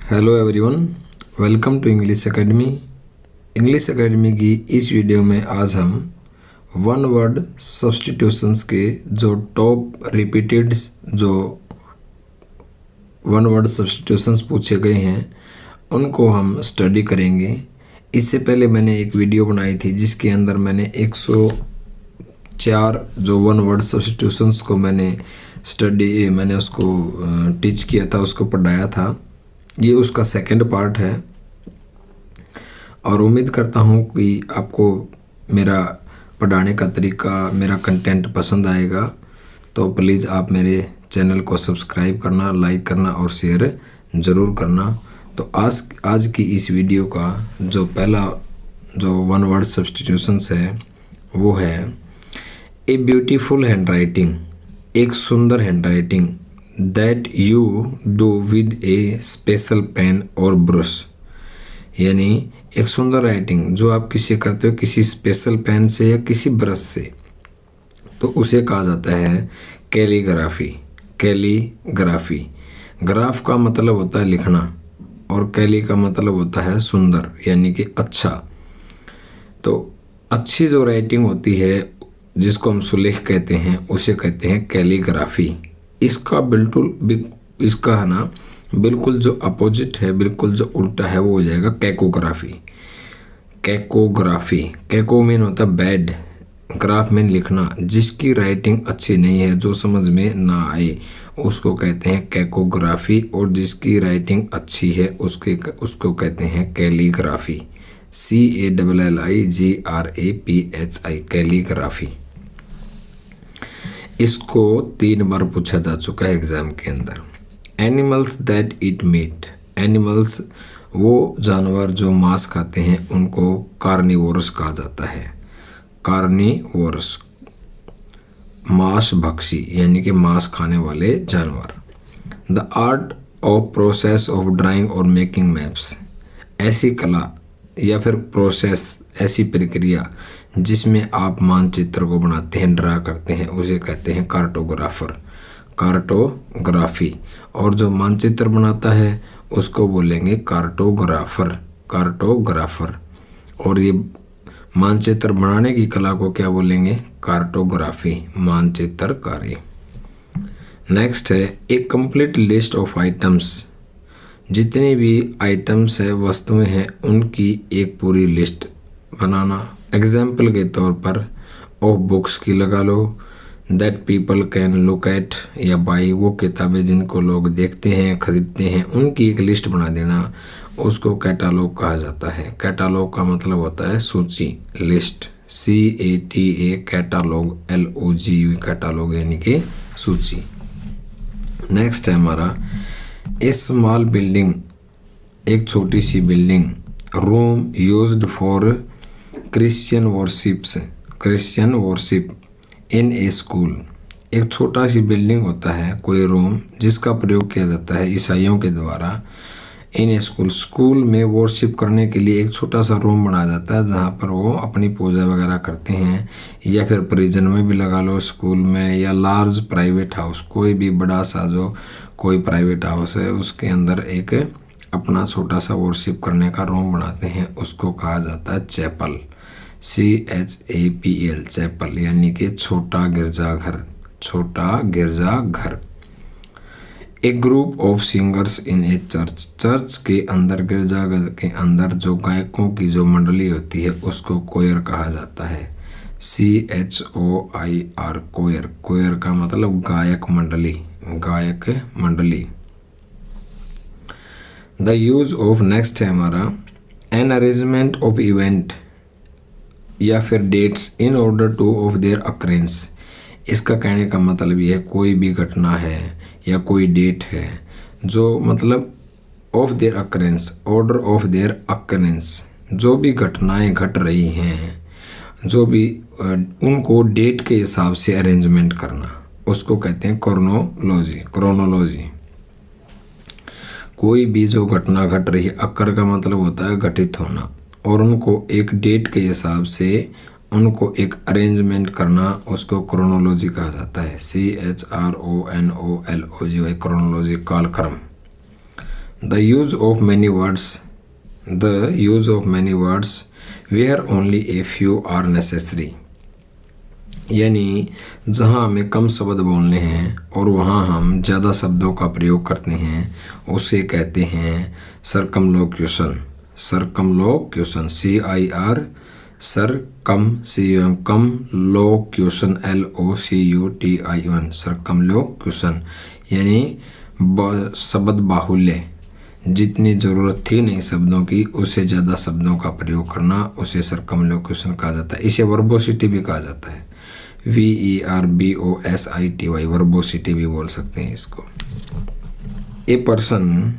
Hello everyone, welcome to English academy. इंग्लिश एकेडमी की इस वीडियो में आज हम वन वर्ड सब्स्टिट्यूशंस के जो टॉप रिपीटेड जो वन वर्ड सब्स्टिट्यूशंस पूछे गए हैं उनको हम स्टडी करेंगे। इससे पहले मैंने एक वीडियो बनाई थी जिसके अंदर मैंने 104 जो वन वर्ड सब्स्टिट्यूशंस को मैंने उसको टीच किया था, उसको पढ़ाया था। ये उसका सेकंड पार्ट है और उम्मीद करता हूँ कि आपको मेरा पढ़ाने का तरीका, मेरा कंटेंट पसंद आएगा। तो प्लीज़ आप मेरे चैनल को सब्सक्राइब करना, लाइक करना और शेयर ज़रूर करना। तो आज की इस वीडियो का जो पहला जो वन वर्ड सब्स्टिट्यूशंस है वो है ए ब्यूटीफुल हैंड राइटिंग, एक सुंदर handwriting that you do with a special pen और ब्रश। यानी एक सुंदर राइटिंग जो आप किसी करते हो किसी स्पेशल पेन से या किसी ब्रश से, तो उसे कहा जाता है कैलीग्राफी। कैलीग्राफी, ग्राफ का मतलब होता है लिखना और कैली का मतलब होता है सुंदर यानी कि अच्छा। तो अच्छी जो राइटिंग होती है जिसको हम सुलेख कहते हैं उसे कहते हैं कैलीग्राफी। इसका है ना बिल्कुल जो अपोजिट है, बिल्कुल जो उल्टा है वो हो जाएगा कैकोग्राफी। कैकोग्राफी, कैको मीन होता है बैड, ग्राफ मीन लिखना। जिसकी राइटिंग अच्छी नहीं है, जो समझ में ना आए, उसको कहते हैं कैकोग्राफी। और जिसकी राइटिंग अच्छी है उसको कहते हैं कैलीग्राफी। CALLIGRAPHI, calligraphy. इसको 3 बार पूछा जा चुका है एग्जाम के अंदर। Animals that eat meat, animals वो जानवर जो मांस खाते हैं उनको कार्निवोरस कहा जाता है। कार्निवोरस, मांस भक्षी यानी कि मांस खाने वाले जानवर। The art of process of drawing और मेकिंग मैप्स, ऐसी कला या फिर प्रोसेस, ऐसी प्रक्रिया जिसमें आप मानचित्र को बनाते हैं, ड्रा करते हैं, उसे कहते हैं कार्टोग्राफर, कार्टोग्राफी। और जो मानचित्र बनाता है उसको बोलेंगे कार्टोग्राफर, कार्टोग्राफर। और ये मानचित्र बनाने की कला को क्या बोलेंगे? कार्टोग्राफी, मानचित्रकारी। नेक्स्ट है ए कंप्लीट लिस्ट ऑफ आइटम्स, जितनी भी आइटम्स है, वस्तुएं हैं, उनकी एक पूरी लिस्ट बनाना। एग्जाम्पल के तौर पर ऑफ बुक्स की लगा लो, that people can look at या बाई, वो किताबें जिनको लोग देखते हैं, खरीदते हैं, उनकी एक लिस्ट बना देना, उसको कैटालॉग कहा जाता है। कैटालॉग का मतलब होता है सूची, list, CATA, catalogue, LOG, catalogue यानी कि सूची। नेक्स्ट है हमारा ए स्मॉल बिल्डिंग, एक छोटी सी building. Room used for Christian worship in a school, एक छोटा सी बिल्डिंग होता है कोई रूम जिसका प्रयोग किया जाता है ईसाइयों के द्वारा इन ए स्कूल। स्कूल में वर्शिप करने के लिए एक छोटा सा रूम बनाया जाता है जहाँ पर वो अपनी पूजा वगैरह करते हैं। या फिर प्रिजन में भी लगा लो, स्कूल में, या लार्ज प्राइवेट हाउस, कोई भी बड़ा सा जो कोई प्राइवेट हाउस है उसके अंदर एक अपना छोटा सा वर्शिप करने का रूम बनाते हैं, उसको कहा जाता है चैपल, CHAPL, चैपल यानी कि छोटा गिरजाघर, छोटा गिरजाघर। A group of singers in a church, church के अंदर, गिरजाघर के अंदर जो गायकों की जो मंडली होती है उसको कोयर कहा जाता है, CHOIR, कोयर। कोयर का मतलब गायक मंडली, गायक मंडली। द यूज ऑफ, नेक्स्ट है हमारा एन अरेंजमेंट ऑफ इवेंट या फिर dates in order to of their occurrence. इसका कहने का मतलब ये है कोई भी घटना है या कोई डेट है जो मतलब of their occurrence, order of their occurrence, जो भी घटनाएं घट रही हैं, जो भी उनको डेट के हिसाब से अरेंजमेंट करना, उसको कहते हैं क्रोनोलॉजी, क्रोनोलॉजी। कोई भी जो घटना घट रही है, अकर का मतलब होता है घटित होना, और उनको एक डेट के हिसाब से उनको एक अरेंजमेंट करना, उसको क्रोनोलॉजी कहा जाता है, CHRONOLOGY, क्रोनोलॉजी, कालक्रम। The use of many words where only a few are necessary, यानी जहाँ हमें कम शब्द बोलने हैं और वहाँ हम ज़्यादा शब्दों का प्रयोग करते हैं उसे कहते हैं सर्कमलोक्यूशन। सर्कमलोक्यूशन CIR कम लोक्यूशन LOCUTION सर्कमलोक्यूशन, यानी शब्द बाहुल्य, जितनी ज़रूरत थी नहीं शब्दों की उससे ज़्यादा शब्दों का प्रयोग करना उसे सर्कमलोक्यूशन कहा जाता है। इसे वर्बोसिटी भी कहा जाता है, VERBOSITY वर्बोसिटी भी बोल सकते हैं इसको। A person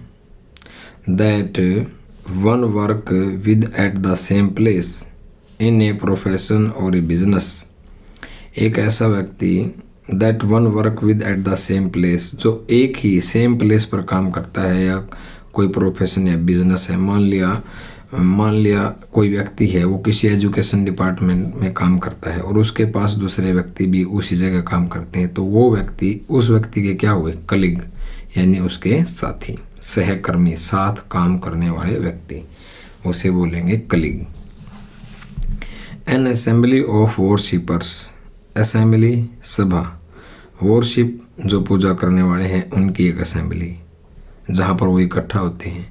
that one work with at the same place in a profession और ए बिजनेस, एक ऐसा व्यक्ति that one work with at the same place, जो एक ही सेम प्लेस पर काम करता है या कोई प्रोफेशन या बिजनेस है। मान लिया कोई व्यक्ति है, वो किसी एजुकेशन डिपार्टमेंट में काम करता है और उसके पास दूसरे व्यक्ति भी उसी जगह काम करते हैं, तो वो व्यक्ति उस व्यक्ति के क्या हुए? कलीग, यानी उसके साथी, सहकर्मी, साथ काम करने वाले व्यक्ति, उसे बोलेंगे colleague. An assembly of worshippers, assembly सभा, वॉरशिप जो पूजा करने वाले हैं उनकी एक असेंबली जहाँ पर वो इकट्ठा होते हैं,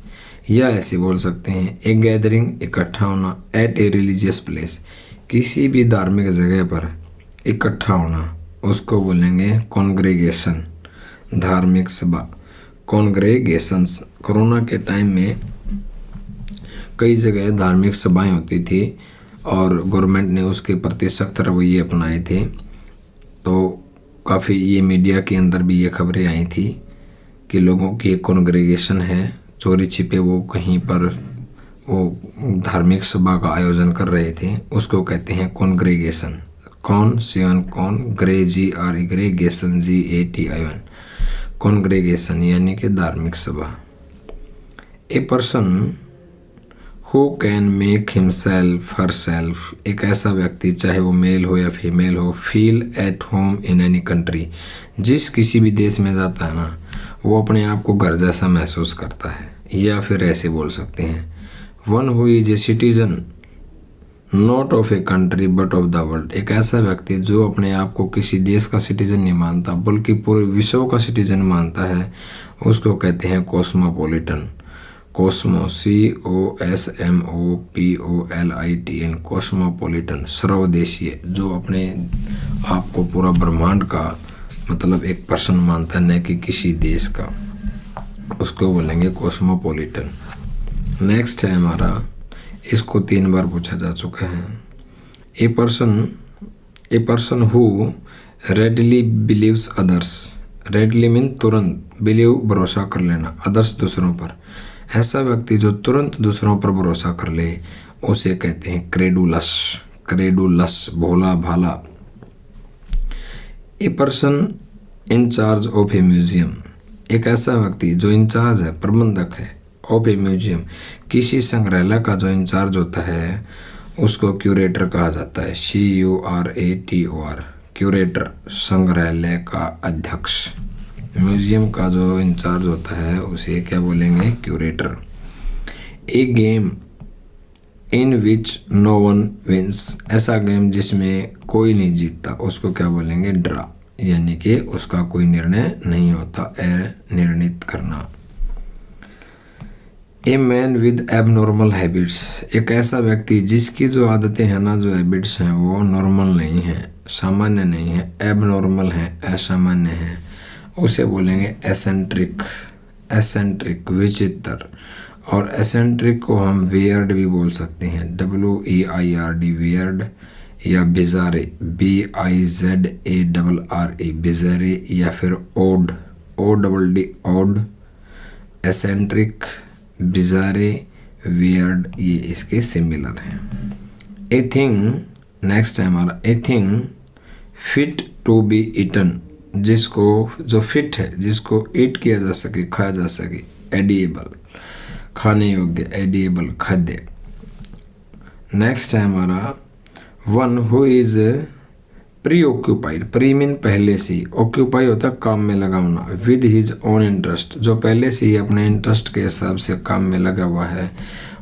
या ऐसे बोल सकते हैं ए गैदरिंग, इकट्ठा होना, एट ए रिलीजियस प्लेस, किसी भी धार्मिक जगह पर इकट्ठा होना, उसको बोलेंगे कॉन्ग्रेगेशन, धार्मिक सभा, कॉन्ग्रेगेशंस। कोरोना के टाइम में कई जगह धार्मिक सभाएं होती थी और गवर्नमेंट ने उसके प्रति सख्त रवैये अपनाए थे, तो काफ़ी ये मीडिया के अंदर भी ये खबरें आई थी कि लोगों की एक कॉन्ग्रेगेशन है, चोरी छिपे वो कहीं पर वो धार्मिक सभा का आयोजन कर रहे थे, उसको कहते हैं कॉन्ग्रेगेशन। कॉन्ग्रेगेशन GATION, कॉन्ग्रेगेशन यानी कि धार्मिक सभा। ए person who can make himself herself, एक ऐसा व्यक्ति चाहे वो मेल हो या फीमेल हो, feel at home in any country, जिस किसी भी देश में जाता है ना वो अपने आप को घर जैसा महसूस करता है। या फिर ऐसे बोल सकते हैं one who is a citizen not of a country but of the world, एक ऐसा व्यक्ति जो अपने आप को किसी देश का सिटीजन नहीं मानता बल्कि पूरे विश्व का सिटीजन मानता है, उसको कहते हैं कॉस्मोपॉलिटन। कॉस्मो COSMOPOLITN, कॉस्मोपॉलिटन, सर्वदेशीय, जो अपने आप को पूरा ब्रह्मांड का मतलब एक पर्सन मानता है, न कि किसी देश का, उसको बोलेंगे कॉस्मोपॉलिटन। नेक्स्ट है हमारा, इसको 3 बार पूछा जा चुका है। A person who readily believes others, readily mean तुरंत, बिलीव भरोसा कर लेना, अदर्स दूसरों पर, ऐसा व्यक्ति जो तुरंत दूसरों पर भरोसा कर ले उसे कहते हैं क्रेडुलस, भोला भाला। A person in charge of A museum, एक ऐसा व्यक्ति जो इंचार्ज है, प्रबंधक है, ऑफ ए म्यूजियम, किसी संग्रहालय का जो इंचार्ज होता है उसको क्यूरेटर कहा जाता है, CURATOR, क्यूरेटर, संग्रहालय का अध्यक्ष। म्यूजियम का जो इंचार्ज होता है उसे क्या बोलेंगे? Curator. A game in which no one wins, ऐसा गेम जिसमें कोई नहीं जीतता उसको क्या बोलेंगे? ड्रा, यानी कि उसका कोई निर्णय नहीं होता, निर्णित करना। A man with abnormal habits, एक ऐसा व्यक्ति जिसकी जो आदतें हैं ना, जो हैबिट्स हैं वो नॉर्मल नहीं है, सामान्य नहीं है, एबनॉर्मल है, असामान्य है, उसे बोलेंगे एसेंट्रिक, विचित्र। और एसेंट्रिक को हम वियर्ड भी बोल सकते हैं, WEIRD, वियर्ड, या बिजारे, BIZARRE, बिजारे, या फिर odd, ODD, odd, eccentric, bizarre, weird, ये इसके सिमिलर हैं। ए थिंग, नेक्स्ट है हमारा, a thing fit to be eaten, जिसको, जो फिट है, जिसको ईट किया जा सके, खाया जा सके, एडिएबल, खाने योग्य, एडिएबल, खाद्य। नेक्स्ट है हमारा one who is pre occupied, pre mean पहले से, ऑक्यूपाई होता है काम में लगा होना, विद हिज ओन इंटरेस्ट, जो पहले से ही अपने इंटरेस्ट के हिसाब से काम में लगा हुआ है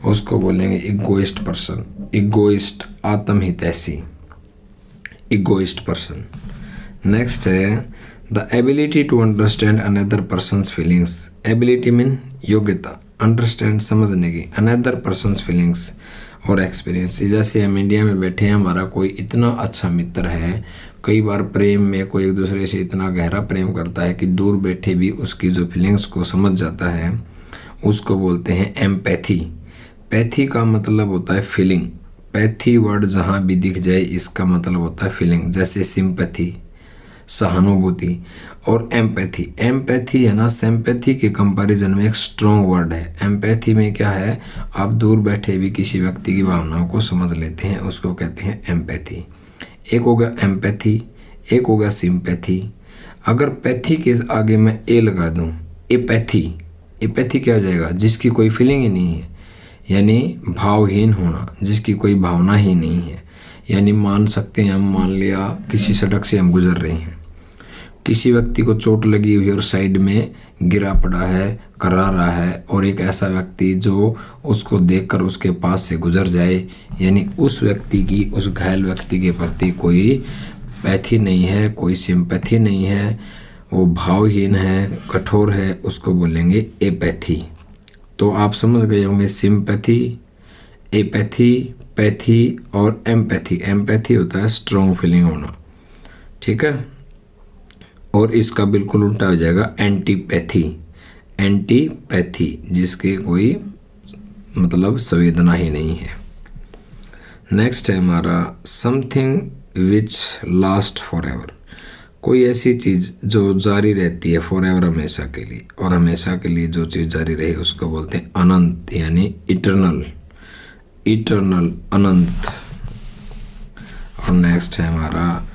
उसको बोलेंगे इगोइस्ट पर्सन। इगोइस्ट आत्महितैषी, इगोइस्ट पर्सन। नेक्स्ट है the ability to understand another person's feelings. Ability mean योग्यता, अंडरस्टैंड समझने की, अनदर पर्सनस फीलिंग्स और एक्सपीरियंस। जैसे हम इंडिया में बैठे हैं, हमारा कोई इतना अच्छा मित्र है, कई बार प्रेम में कोई एक दूसरे से इतना गहरा प्रेम करता है कि दूर बैठे भी उसकी जो फीलिंग्स को समझ जाता है, उसको बोलते हैं एम्पैथी। पैथी का मतलब होता है फीलिंग, पैथी वर्ड जहाँ भी दिख जाए इसका मतलब होता है फीलिंग। जैसे सिंपैथी सहानुभूति, और एम्पैथी, एम्पैथी है ना सिंपैथी के कंपैरिजन में एक स्ट्रॉन्ग वर्ड है। एम्पैथी में क्या है, आप दूर बैठे भी किसी व्यक्ति की भावनाओं को समझ लेते हैं, उसको कहते हैं एम्पैथी। एक हो गया एम्पैथी, एक हो गया सिंपैथी। अगर पैथी के आगे मैं ए लगा दूं, एपैथी, एपैथी क्या हो जाएगा, जिसकी कोई फीलिंग ही नहीं है, यानी भावहीन होना, जिसकी कोई भावना ही नहीं है। यानी मान सकते हैं हम, मान लिया किसी सड़क से हम गुजर रहे हैं, किसी व्यक्ति को चोट लगी हुई और साइड में गिरा पड़ा है, करा रहा है, और एक ऐसा व्यक्ति जो उसको देखकर उसके पास से गुजर जाए, यानी उस व्यक्ति की, उस घायल व्यक्ति के प्रति कोई पैथी नहीं है, कोई सिंपैथी नहीं है, वो भावहीन है, कठोर है, उसको बोलेंगे एपैथी। तो आप समझ गए होंगे सिंपैथी, एपैथी, पैथी और एम्पैथी। एम्पैथी होता है स्ट्रॉन्ग फीलिंग होना, ठीक है। और इसका बिल्कुल उल्टा हो जाएगा एंटीपैथी, एंटीपैथी जिसके कोई मतलब संवेदना ही नहीं है। नेक्स्ट है हमारा something which last for ever. कोई ऐसी चीज़ जो जारी रहती है फॉर एवर, हमेशा के लिए, और हमेशा के लिए जो चीज़ जारी रहे उसको बोलते हैं अनंत, यानी इटरनल, इटरनल, अनंत। और नेक्स्ट है हमारा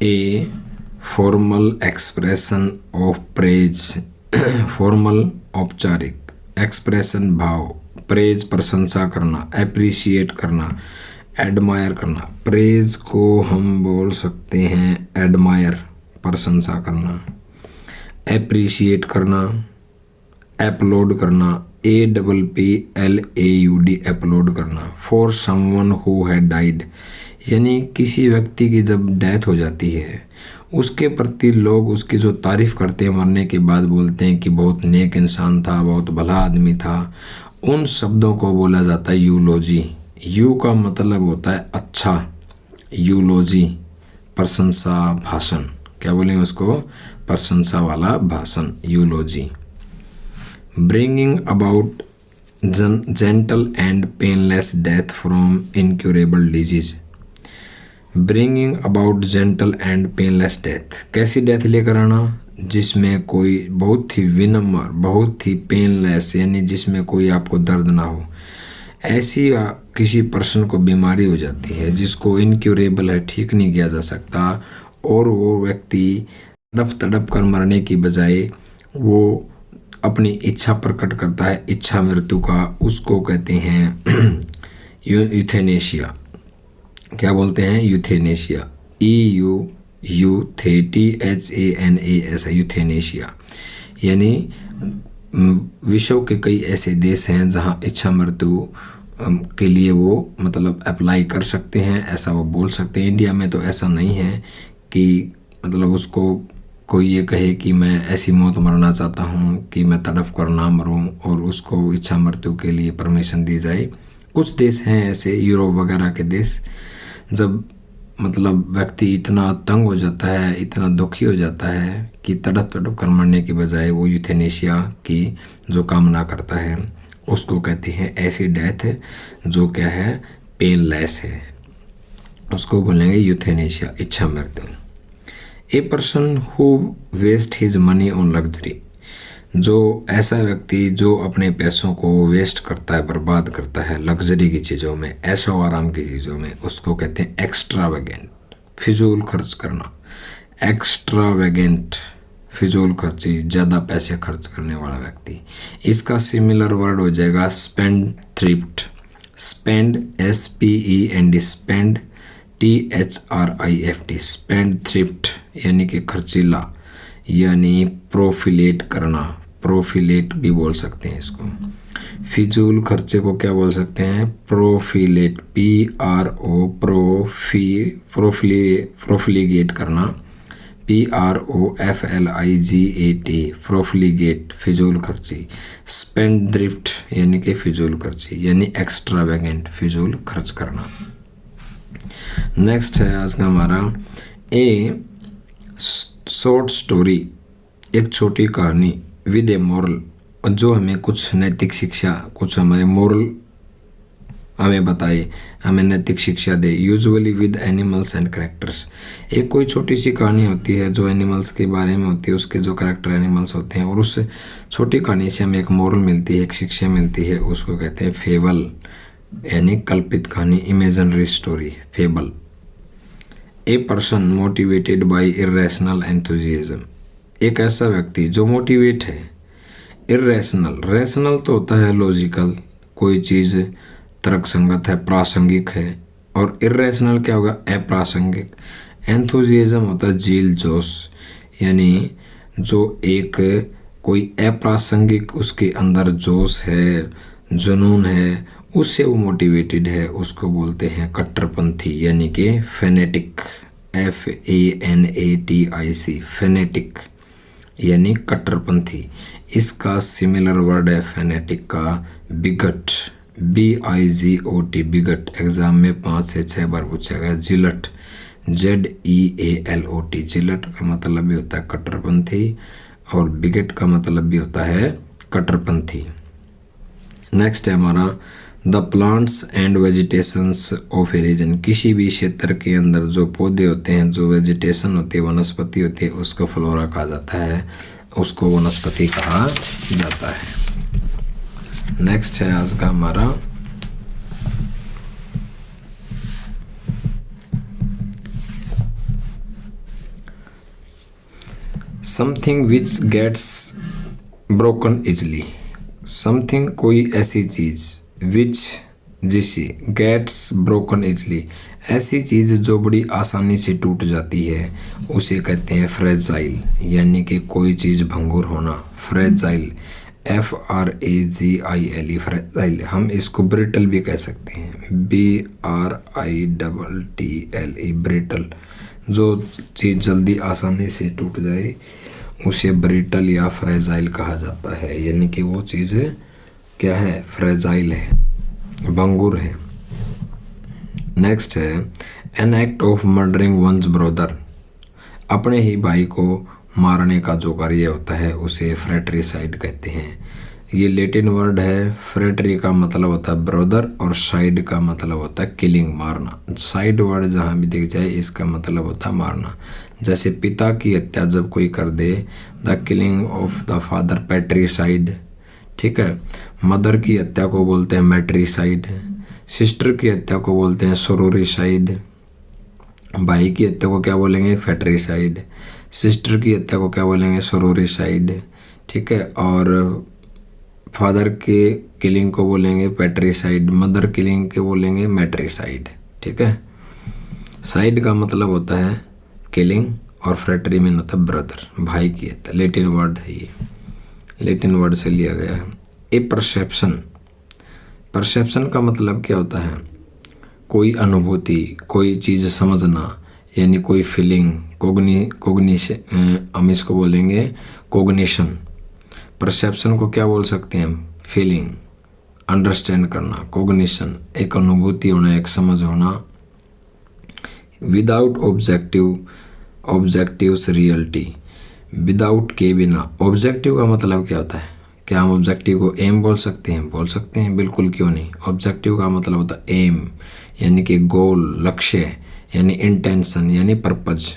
a formal expression of praise. Formal औपचारिक, एक्सप्रेशन भाव, प्रेज प्रशंसा करना, एप्रिशिएट करना, एडमायर करना। प्रेज को हम बोल सकते हैं एडमायर, प्रशंसा करना, एप्रिशिएट करना, अपलोड करना, APPLAUD, अपलोड करना। For someone who had died, यानी किसी व्यक्ति की जब डेथ हो जाती है उसके प्रति लोग उसकी जो तारीफ़ करते हैं मरने के बाद, बोलते हैं कि बहुत नेक इंसान था, बहुत भला आदमी था, उन शब्दों को बोला जाता है यूलोजी। यू का मतलब होता है अच्छा, यूलोजी प्रशंसा भाषण, क्या बोलेंगे उसको, प्रशंसा वाला भाषण, यूलोजी। Bringing about gentle and painless death from incurable disease. Bringing about gentle and painless death, कैसी डेथ लेकर आना, जिसमें कोई बहुत ही विनम्र, बहुत ही पेनलेस, यानी जिसमें कोई आपको दर्द ना हो। ऐसी किसी पर्सन को बीमारी हो जाती है जिसको इनक्यूरेबल है, ठीक नहीं किया जा सकता, और वो व्यक्ति तड़प तड़प कर मरने की बजाय वो अपनी इच्छा प्रकट करता है, इच्छा मृत्यु का, उसको कहते हैं यूथेनेशिया। क्या बोलते हैं, यूथेनेशिया, EUTHANAS, यूथेनेशिया। यानी विश्व के कई ऐसे देश हैं जहां इच्छा मृत्यु के लिए वो मतलब अप्लाई कर सकते हैं, ऐसा वो बोल सकते हैं। इंडिया में तो ऐसा नहीं है कि मतलब उसको कोई ये कहे कि मैं ऐसी मौत मरना चाहता हूँ कि मैं तड़प कर ना मरूँ और उसको इच्छा मृत्यु के लिए परमिशन दी जाए। कुछ देश हैं ऐसे, यूरोप वगैरह के देश, जब मतलब व्यक्ति इतना तंग हो जाता है, इतना दुखी हो जाता है कि तड़प तड़प कर मरने की बजाय वो यूथेनेशिया की जो कामना करता है, उसको कहते हैं ऐसी डेथ जो क्या है, पेनलेस है, उसको बोलेंगे यूथेनेशिया, इच्छा मृत्यु। A person who waste his money on luxury, जो ऐसा व्यक्ति जो अपने पैसों को वेस्ट करता है, बर्बाद करता है लग्जरी की चीज़ों में, ऐशो आराम की चीज़ों में, उसको कहते हैं एक्स्ट्रावेगेंट, फिजूल खर्च करना। एक्स्ट्रावेगेंट, फिजूल खर्ची, ज़्यादा पैसे खर्च करने वाला व्यक्ति। इसका सिमिलर वर्ड हो जाएगा spend thrift. Spend, SPEND, spend, THRIFT, spend thrift यानी कि खर्चीला, यानी प्रोफिलेट करना, प्रोफिलेट भी बोल सकते हैं इसको। फिजूल खर्चे को क्या बोल सकते हैं? प्रोफिलेट, PRO, प्रोफिलिगेट करना, PROFLIGAT, प्रोफिलिगेट, फिजूल खर्ची। स्पेंडथ्रिफ्ट यानी कि फिजूल खर्ची, यानी एक्स्ट्रावेगेंट, फिजूल खर्च करना। नेक्स्ट है आज का हमारा ए शॉर्ट स्टोरी, एक छोटी कहानी विद ए मोरल, जो हमें कुछ नैतिक शिक्षा, कुछ हमारे मोरल हमें बताए, हमें नैतिक शिक्षा दे। Usually with animals and characters, एक कोई छोटी सी कहानी होती है जो एनिमल्स के बारे में होती है, उसके जो कैरेक्टर एनिमल्स होते हैं, और उस छोटी कहानी से हमें एक मोरल मिलती है, एक शिक्षा मिलती है, उसको कहते हैं फेबल, यानी कल्पित कहानी, imaginary story, fable. A person motivated by irrational enthusiasm, एक ऐसा व्यक्ति जो मोटिवेट है। इर्रेशनल, रेशनल तो होता है लॉजिकल, कोई चीज़ तर्कसंगत है, प्रासंगिक है, और इर्रेशनल क्या होगा? अप्रासंगिक। एंथुजियाज्म होता है जील, जोश, यानी जो एक कोई अप्रासंगिक उसके अंदर जोश है, जुनून है, उससे वो मोटिवेटेड है, उसको बोलते हैं कट्टरपंथी, यानी कि फेनेटिक, FANATIC, फेनेटिक यानी कट्टरपंथी। इसका सिमिलर वर्ड है फेनेटिक का बिगट, BIGOT, बिगट। एग्जाम में 5 से 6 बार पूछा गया। जिलट, ZEALOT, जिलट का मतलब भी होता है कट्टरपंथी, और बिगट का मतलब भी होता है कट्टरपंथी। नेक्स्ट है हमारा the plants and vegetations of a region, किसी भी क्षेत्र के अंदर जो पौधे होते हैं, जो वेजिटेशन होती है, वनस्पति होती है, उसको फ्लोरा कहा जाता है, उसको वनस्पति कहा जाता है। नेक्स्ट है आज का हमारा something which gets broken easily, something कोई ऐसी चीज़, विच जिसे, गेट्स ब्रोकन इजली, ऐसी चीज़ जो बड़ी आसानी से टूट जाती है, उसे कहते हैं फ्रेजाइल, यानी कि कोई चीज़ भंगुर होना, फ्रेजाइल, FRAGILE, फ्रेजाइल। हम इसको ब्रिटल भी कह सकते हैं, BRITTLE, ब्रिटल। जो चीज़ जल्दी आसानी से टूट जाए उसे ब्रिटल या फ्रेजाइल कहा जाता है, यानी कि वो चीज़ क्या है? फ्रेजाइल है, भंगुर है। नेक्स्ट है an act of murdering one's brother, अपने ही भाई को मारने का जो कार्य होता है उसे फ्रेटरीसाइड कहते हैं। ये लैटिन वर्ड है। फ्रेटरी का मतलब होता है ब्रदर, और साइड का मतलब होता है किलिंग, मारना। साइड वर्ड जहाँ भी दिख जाए इसका मतलब होता है मारना। जैसे पिता की हत्या जब कोई कर दे, the killing of the father, patricide, ठीक है। मदर की हत्या को बोलते हैं मैट्रीसाइड, सिस्टर की हत्या को बोलते हैं सोरोरीसाइड, भाई की हत्या को क्या बोलेंगे? फैट्रीसाइड, सिस्टर की हत्या को क्या बोलेंगे? सोरोरीसाइड, ठीक है। और फादर के किलिंग को बोलेंगे पैट्रीसाइड, मदर किलिंग के बोलेंगे मैट्रीसाइड, ठीक है। साइड का मतलब होता है किलिंग, और फ्रेटरी में होता है ब्रदर, भाई की हत्या। लैटिन वर्ड है ये, लैटिन वर्ड से लिया गया है। ए परसेप्शन, परसेप्शन का मतलब क्या होता है? कोई अनुभूति, कोई चीज़ समझना, यानी कोई फीलिंग, कोग्निशन, हम इसको बोलेंगे कोग्निशन। परसेप्शन को क्या बोल सकते हैं? फीलिंग, अंडरस्टैंड करना। कोग्निशन एक अनुभूति होना, एक समझ होना। विदाउट ऑब्जेक्टिव्स रियलिटी, विदाउट के बिना। ऑब्जेक्टिव का मतलब क्या होता है? क्या हम ऑब्जेक्टिव को एम बोल सकते हैं? बोल सकते हैं, बिल्कुल, क्यों नहीं। ऑब्जेक्टिव का मतलब होता है एम, यानी कि गोल, लक्ष्य, यानी इंटेंशन, यानी पर्पज।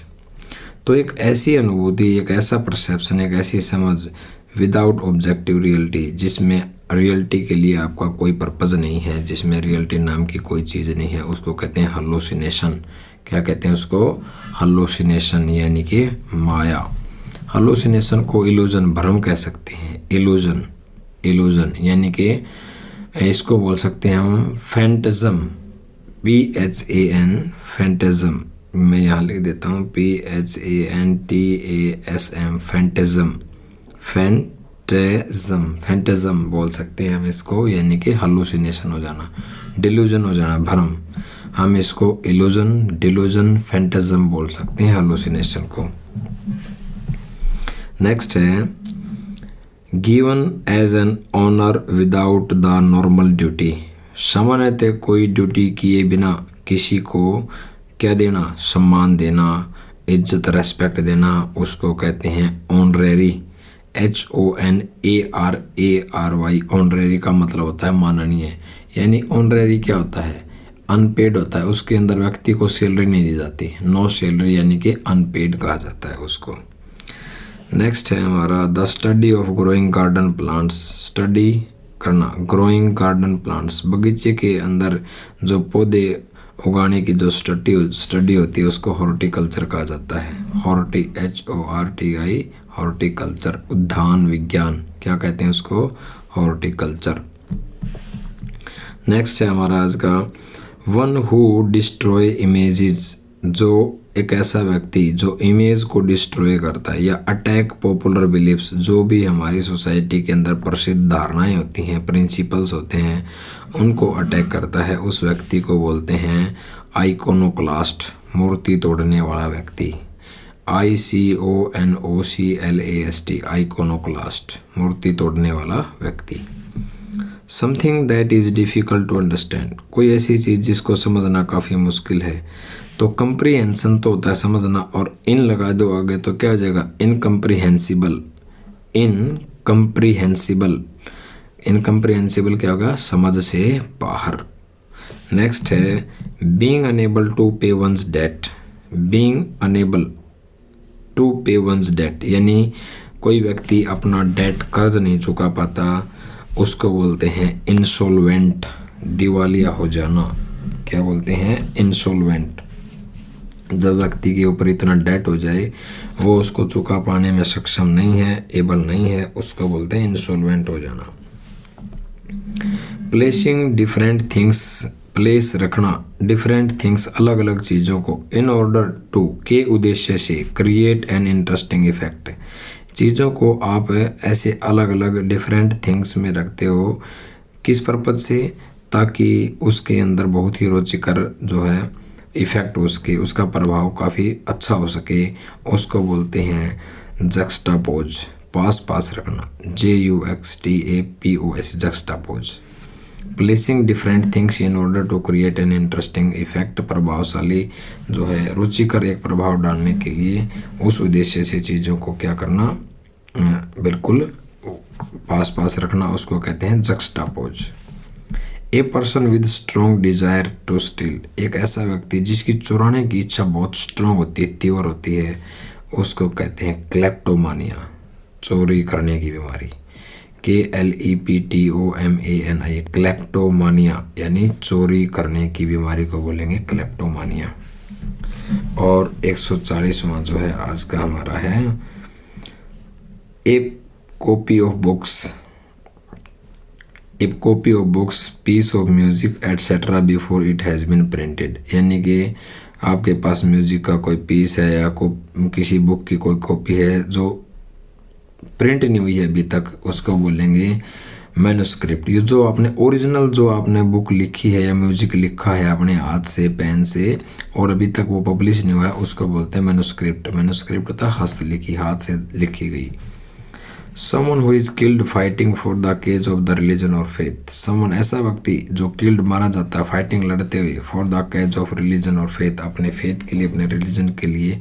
तो एक ऐसी अनुभूति, एक ऐसा परसेप्शन, एक ऐसी समझ विदाउट ऑब्जेक्टिव रियलिटी, जिसमें रियलिटी के लिए आपका कोई पर्पज नहीं है, जिसमें रियलिटी नाम की कोई चीज़ नहीं है, उसको कहते हैं हलोसिनेशन। क्या कहते हैं उसको? हलोसिनेशन, यानी कि माया। हलोसिनेशन को इल्यूजन, भ्रम कह सकते हैं। इल्यूजन यानी कि इसको बोल सकते हैं हम फैंटज़म, PHAN फैंटेज़म, मैं यहाँ लिख देता हूँ PHANTASM फैंटेज़म, फैंटेज़म बोल सकते हैं हम इसको, यानी कि हलुसिनेशन हो जाना, डिल्यूजन हो जाना, भ्रम। हम इसको इल्यूजन, डिल्यूजन, फैंटेज़म बोल सकते हैं हलुसिनेशन को। नेक्स्ट है given as an honour without the normal duty, सामान्यतः कोई ड्यूटी किए बिना किसी को क्या देना, सम्मान देना, इज्जत, रेस्पेक्ट देना, उसको कहते हैं ऑनरेरी, HONARARY। ऑनरेरी का मतलब होता है माननीय, यानी ऑनरेरी क्या होता है, अनपेड होता है, उसके अंदर व्यक्ति को सैलरी नहीं दी जाती, नो सैलरी, यानी कि अनपेड कहा जाता है उसको। नेक्स्ट है हमारा the study of growing garden plants, study करना, ग्रोइंग गार्डन प्लांट्स, बगीचे के अंदर जो पौधे उगाने की जो स्टडी होती है उसको हॉर्टिकल्चर कहा जाता है, HORTI, हॉर्टिकल्चर, उद्यान विज्ञान, क्या कहते हैं उसको, हॉर्टिकल्चर। नेक्स्ट है हमारा आज का वन हु डिस्ट्रॉय इमेजेस, जो एक ऐसा व्यक्ति जो इमेज को डिस्ट्रॉय करता है, या अटैक पॉपुलर बिलीफ्स, जो भी हमारी सोसाइटी के अंदर प्रसिद्ध धारणाएं होती हैं, प्रिंसिपल्स होते हैं, उनको अटैक करता है, उस व्यक्ति को बोलते हैं आइकोनोक्लास्ट, मूर्ति तोड़ने वाला व्यक्ति, ICONOCLAST, आइकोनोक्लास्ट, मूर्ति तोड़ने वाला व्यक्ति। Something that is difficult to understand, कोई ऐसी चीज़ जिसको समझना काफ़ी मुश्किल है, तो कंप्रीहेंशन तो होता है समझना, और इन लगा दो आगे तो क्या हो जाएगा, इनकम्प्रीहेंसिबल, इनकम्प्रीहेंसिबल, इनकम्प्रीहेंसिबल क्या होगा, समझ से बाहर। नेक्स्ट है being unable to pay one's debt, being unable to pay one's debt, यानी कोई व्यक्ति अपना डेट, कर्ज नहीं चुका पाता, उसको बोलते हैं इंसॉल्वेंट, दिवालिया हो जाना, क्या बोलते हैं, इंसॉल्वेंट। जब व्यक्ति के ऊपर इतना डेट हो जाए वो उसको चुका पाने में सक्षम नहीं है, एबल नहीं है, उसको बोलते हैं इंसॉल्वेंट हो जाना। प्लेसिंग डिफरेंट थिंग्स, प्लेस रखना, डिफरेंट थिंग्स, अलग अलग चीज़ों को, इन ऑर्डर टू, के उद्देश्य से, क्रिएट एन इंटरेस्टिंग इफेक्ट, चीज़ों को आप ऐसे अलग अलग डिफरेंट थिंग्स में रखते हो, किस पर्पज़ से, ताकि उसके अंदर बहुत ही रुचिकर जो है इफ़ेक्ट, उसका प्रभाव काफ़ी अच्छा हो सके, उसको बोलते हैं जक्सटापोज, पास रखना, JUXTAPOS, juxtapose. Placing different things in order to create an interesting effect, प्रभावशाली जो है रुचिकर एक प्रभाव डालने के लिए, उस उद्देश्य से चीज़ों को क्या करना, बिल्कुल पास रखना, उसको कहते हैं juxtapose. A person with strong desire to steal, एक ऐसा व्यक्ति जिसकी चुराने की इच्छा बहुत स्ट्रॉन्ग होती है, तीव्र होती है, उसको कहते हैं क्लेप्टोमानिया, चोरी करने की बीमारी, KLEPTOMANI, क्लेप्टोमानिया, यानी चोरी करने की बीमारी को बोलेंगे क्लेप्टोमानिया। और 140वां जो है आज का हमारा है a copy of books, piece of music etcetera before it has been printed, यानी कि आपके पास म्यूजिक का कोई पीस है या किसी बुक की कोई कॉपी है जो प्रिंट नहीं हुई है अभी तक, उसको बोलेंगे मैन्युस्क्रिप्ट। ये जो आपने ओरिजिनल जो आपने बुक लिखी है या म्यूजिक लिखा है अपने हाथ से, पेन से, और अभी तक वो पब्लिश नहीं हुआ है, उसको बोलते हैं मैन्युस्क्रिप्ट। मैन्युस्क्रिप्ट होता है हस्तलिखी, हाथ से लिखी गई। Someone who is killed fighting for the cause of the religion और फेथ, समवन ऐसा व्यक्ति जो किल्ड मारा जाता है फाइटिंग लड़ते हुए, for the cause of religion और फेथ, अपने फेथ के लिए, अपने रिलीजन के लिए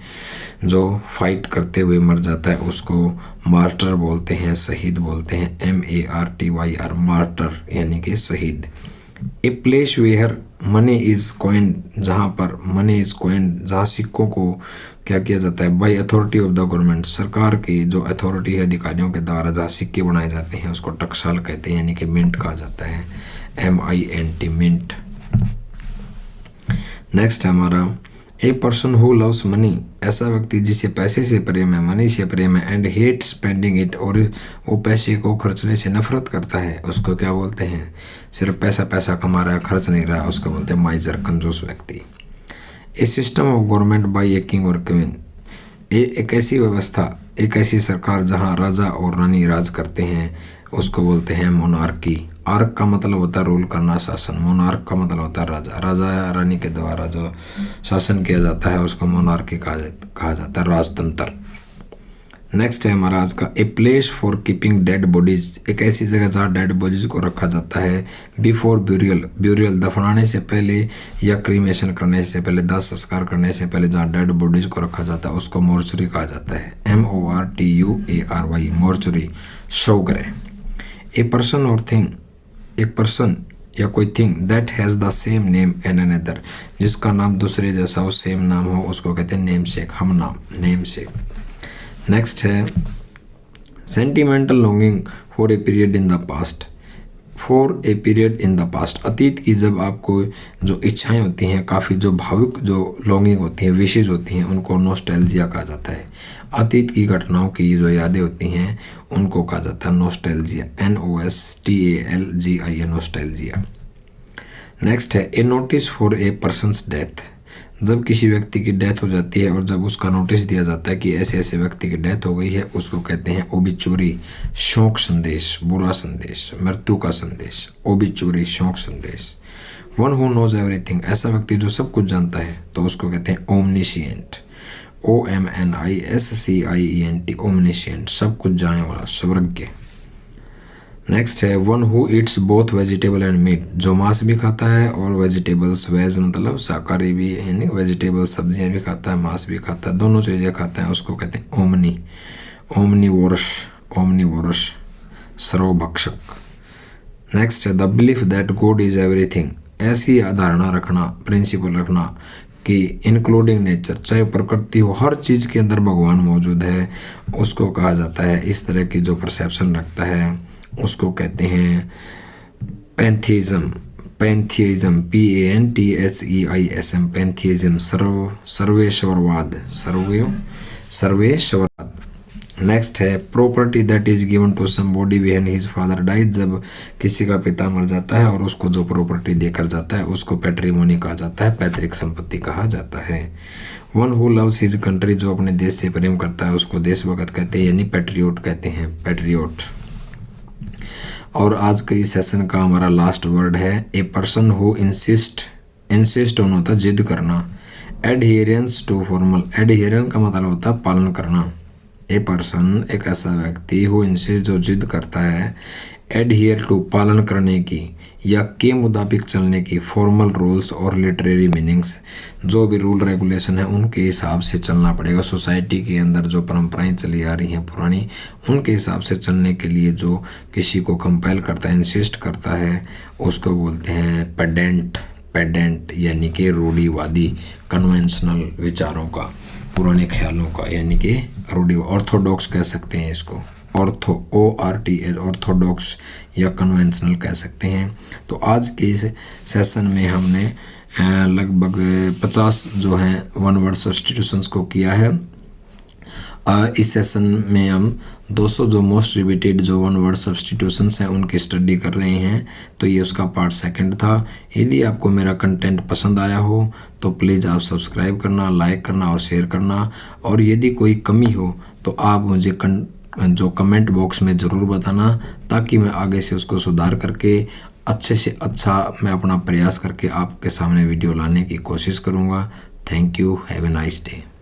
जो फाइट करते हुए मर जाता है, उसको मार्टर बोलते हैं, शहीद बोलते हैं, MARTYR, मार्टर यानी कि शहीद। A place where money is coined, जहाँ पर मनी इज कॉइंड, जहाँ सिक्कों को क्या किया जाता है, by authority of the government, सरकार की जो अथॉरिटी है, अधिकारियों के द्वारा जहाँ सिक्के बनाए जाते हैं उसको टकसाल कहते हैं, यानी कि मिंट कहा जाता है, MINT, मिंट। नेक्स्ट है हमारा ए पर्सन हु लव्स मनी, ऐसा व्यक्ति जिसे पैसे से प्रेम है, मनी से प्रेम है, एंड हेट स्पेंडिंग इट, और वो पैसे को खर्चने से नफरत करता है, उसको क्या बोलते हैं? सिर्फ पैसा पैसा कमा रहा है, खर्च नहीं रहा, उसको बोलते हैं माइजर, कंजूस व्यक्ति। A system of government by a king और क्वीन, एक ऐसी व्यवस्था, एक ऐसी सरकार जहाँ राजा और रानी राज करते हैं, उसको बोलते हैं मोनार्की। आर्क का मतलब होता है रूल करना, शासन। मोनार्क का मतलब होता है राजा। राजा या रानी के द्वारा जो शासन किया जाता है उसको मोनार्की कहा जाता है, राजतंत्र। नेक्स्ट है हमारा आज का, a place for keeping dead bodies, एक ऐसी जगह जहाँ डेड बॉडीज को रखा जाता है बिफोर ब्यूरियल, दफनाने से पहले या क्रीमेशन करने से पहले, दाह संस्कार करने से पहले जहाँ डेड बॉडीज को रखा जाता है उसको मोर्चरी कहा जाता है, MORTUARY, मोर्चरी, शवगृह। ए पर्सन और थिंग, एक पर्सन या कोई thing that has the same name an another, जिसका नाम दूसरे जैसा हो, सेम नाम हो, उसको कहते हैं नेम शेक, हम नाम, नेम शेक। नेक्स्ट है sentimental longing for a period in the past, for a period in the past, अतीत की जब आपको जो इच्छाएं होती हैं, काफ़ी जो भावुक जो लॉन्गिंग होती हैं, विशेष होती हैं, उनको नॉस्टैल्जिया कहा जाता है। अतीत की घटनाओं की जो यादें होती हैं उनको कहा जाता है नॉस्टैल्जिया, NOSTALGIA, नॉस्टैल्जिया। नेक्स्ट है a notice for a person's death, जब किसी व्यक्ति की डेथ हो जाती है और जब उसका नोटिस दिया जाता है कि ऐसे ऐसे व्यक्ति की डेथ हो गई है, उसको कहते हैं ओबिचुरी, शोक संदेश, बुरा संदेश, मृत्यु का संदेश, ओबिचुरी, शोक संदेश। वन हु नोज एवरीथिंग, ऐसा व्यक्ति जो सब कुछ जानता है, तो उसको कहते हैं ओमनिशिएंट, OMNISCIENT, ओमनिशिएंट, सब कुछ जानने वाला, सर्वज्ञ। नेक्स्ट है one who eats both vegetable and meat, जो मांस भी खाता है और वेजिटेबल्स, वेज मतलब शाकाहारी भी, यानी वेजिटेबल्स सब्जियां भी खाता है, मांस भी खाता है, दोनों चीज़ें खाता है, उसको कहते हैं ओमनीवोरस, सर्वभक्षक। नेक्स्ट है the belief that God is everything, ऐसी धारणा रखना, प्रिंसिपल रखना कि इंक्लूडिंग नेचर, चाहे प्रकृति हो, हर चीज़ के अंदर भगवान मौजूद है, उसको कहा जाता है। इस तरह की जो परसेप्शन रखता है उसको कहते हैं पैंथियज्म, PANTHEISM, पैंथियज्म, सर्वेश्वरवाद, सर्वेश्वरवाद। नेक्स्ट है property that is given to somebody when his father dies, जब किसी का पिता मर जाता है और उसको जो प्रॉपर्टी देकर जाता है उसको पैट्रिमोनी कहा जाता है, पैतृक संपत्ति कहा जाता है। One who loves his country, जो अपने देश से प्रेम करता है उसको देशभक्त कहते हैं, यानी पैट्रियोट कहते हैं, पैट्रियोट। और आज के इस सेशन का हमारा लास्ट वर्ड है ए पर्सन हु इंसिस्ट होना होता है जिद करना, एडहिरेंस टू फॉर्मल, एडहिरेंस का मतलब होता है पालन करना। ए पर्सन एक ऐसा व्यक्ति हु इंसिस्ट, जो जिद करता है, एडहियर टू, पालन करने की या के मुताबिक चलने की, फॉर्मल रूल्स और लिटरेरी मीनिंग्स, जो भी रूल रेगुलेशन है उनके हिसाब से चलना पड़ेगा। सोसाइटी के अंदर जो परंपराएं चली आ रही हैं पुरानी, उनके हिसाब से चलने के लिए जो किसी को कंपेल करता है, इंसिस्ट करता है, उसको बोलते हैं पेडेंट, यानी कि रूढ़िवादी, कन्वेंशनल विचारों का, पुराने ख्यालों का, यानी कि रूढ़ि। ऑर्थोडॉक्स कह सकते हैं इसको, ORTH, ऑर्थोडॉक्स या कन्वेंशनल कह सकते हैं। तो आज के इस सेशन में हमने लगभग 50 जो हैं वन वर्ड सब्स्टिट्यूशंस को किया है। इस सेशन में हम 200 जो मोस्ट रिपीटेड जो वन वर्ड सब्स्टिट्यूशंस हैं उनकी स्टडी कर रहे हैं। तो ये उसका पार्ट 2 था। यदि आपको मेरा कंटेंट पसंद आया हो तो प्लीज़ आप सब्सक्राइब करना, लाइक करना और शेयर करना। और यदि कोई कमी हो तो आप मुझे जो कमेंट बॉक्स में ज़रूर बताना, ताकि मैं आगे से उसको सुधार करके अच्छे से अच्छा मैं अपना प्रयास करके आपके सामने वीडियो लाने की कोशिश करूँगा। Thank you, have a nice day.